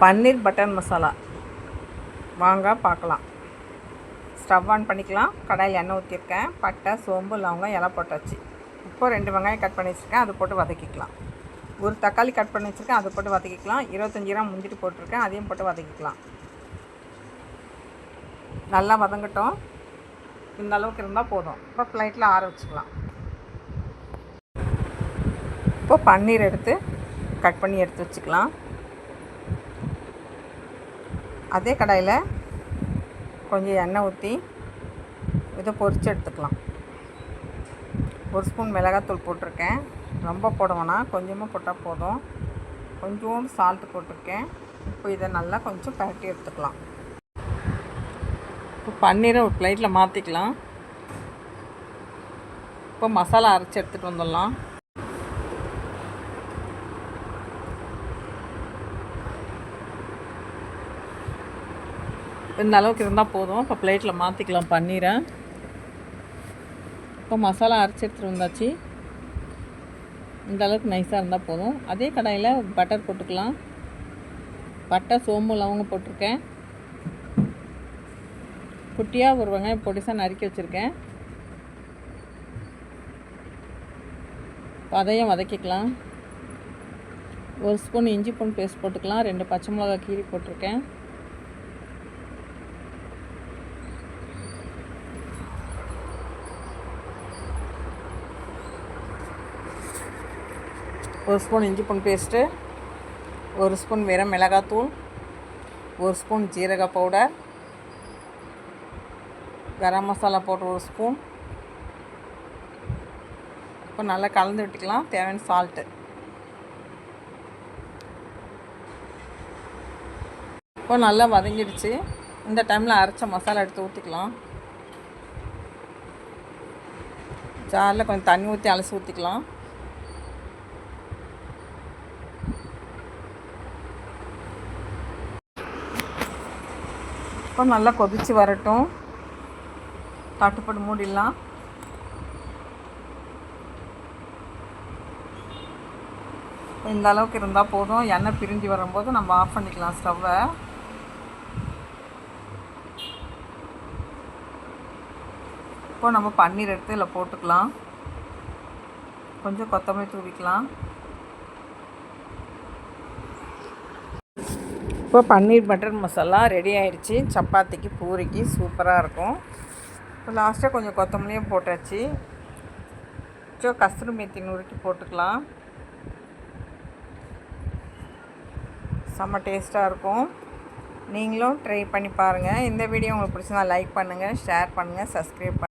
பன்னீர் butter masala வாங்க பார்க்கலாம். Stove on பண்ணிக்கலாம். கடாயில் எண்ணெய் ஊற்றிருக்கேன். பட்டை, சோம்பு, லவங்கம் எல்லாம் போட்டாச்சு. இப்போ 2 வெங்காயம் கட் பண்ணி வச்சுருக்கேன், அது போட்டு வதக்கிக்கலாம். ஒரு தக்காளி கட் பண்ணி வச்சுருக்கேன், அதை போட்டு வதக்கிக்கலாம். 25 கிராம் முந்திரி போட்டிருக்கேன், அதையும் போட்டு வதக்கிக்கலாம். நல்லா வதங்கட்டும். இந்த அளவுக்கு இருந்தால் போதும். இப்போ ஃப்ளைட்டில் ஆற வச்சுக்கலாம். இப்போ பன்னீர் எடுத்து கட் பண்ணி எடுத்து வச்சுக்கலாம். அதே கடாயில் கொஞ்சம் எண்ணெய் ஊற்றி இதை பொரித்து எடுத்துக்கலாம். 1 ஸ்பூன் மிளகாத்தூள் போட்டிருக்கேன். ரொம்ப போட வேணாம், கொஞ்சமாக போட்டால் போதும். கொஞ்சோண்டு சால்ட்டு போட்டிருக்கேன். இப்போ இதை நல்லா கொஞ்சம் பரட்டி எடுத்துக்கலாம். இப்போ பன்னீரை ஒரு பிளேட்டில் மாற்றிக்கலாம். இப்போ மசாலா அரைச்சி எடுத்துகிட்டு வந்துடலாம். இந்த அளவுக்கு இருந்தால் போதும். இப்போ பிளேட்டில் மாற்றிக்கலாம் பன்னீரை. இப்போ மசாலா அரைச்சி எடுத்துகிட்டு வந்தாச்சு. இந்த அளவுக்கு நைஸாக இருந்தால் போதும். அதே கடாயில் பட்டர் போட்டுக்கலாம். பட்டை, சோம்பு, லவங்கம் போட்டிருக்கேன். குட்டியாக ஒரு வெங்காயம் பொடிசாக நறுக்கி வச்சுருக்கேன். இப்போ அதையும் வதக்கிக்கலாம். 1 ஸ்பூன் இஞ்சி பூண்டு பேஸ்ட் போட்டுக்கலாம். 2 பச்சை மிளகாய் கீரி போட்டிருக்கேன். ஒரு ஸ்பூன் இஞ்சி பூண்டு பேஸ்ட்டு, 1 ஸ்பூன் வெறும் மிளகாத்தூள், 1 ஸ்பூன் ஜீரக powder, garam masala powder 1 spoon. இப்போ நல்லா கலந்து விட்டுக்கலாம். தேவையான சால்ட்டு. இப்போ நல்லா வதங்கிடுச்சு. இந்த டைமில் அரைச்ச மசாலா எடுத்து ஊற்றிக்கலாம். ஜாரில் கொஞ்சம் தண்ணி ஊற்றி அலசி ஊற்றிக்கலாம். இப்போ நல்லா கொதித்து வரட்டும். தட்டுப்பட்டு மூடிடலாம். இந்த அளவுக்கு இருந்தால் போதும். எண்ணெய் பிரிஞ்சு வரும்போது நம்ம ஆஃப் பண்ணிக்கலாம் ஸ்டவ்வை. இப்போ நம்ம பன்னீர் எடுத்து இதில் போட்டுக்கலாம். கொஞ்சம் கொத்தமல்லி தூவிக்கலாம். இப்போ பன்னீர் பட்டர் மசாலா ரெடி ஆகிடுச்சு. சப்பாத்திக்கு, பூரிக்கு சூப்பராக இருக்கும். இப்போ லாஸ்ட்டாக கொஞ்சம் கொத்தமல்லியும் போட்டாச்சு. கஸ்தூரி மேத்தி நுறுக்கி போட்டுக்கலாம். செம்ம டேஸ்ட்டாக இருக்கும். நீங்களும் ட்ரை பண்ணி பாருங்கள். இந்த வீடியோ உங்களுக்கு பிடிச்சிருந்தா லைக் பண்ணுங்கள், ஷேர் பண்ணுங்கள், சப்ஸ்கிரைப் பண்ணுங்கள்.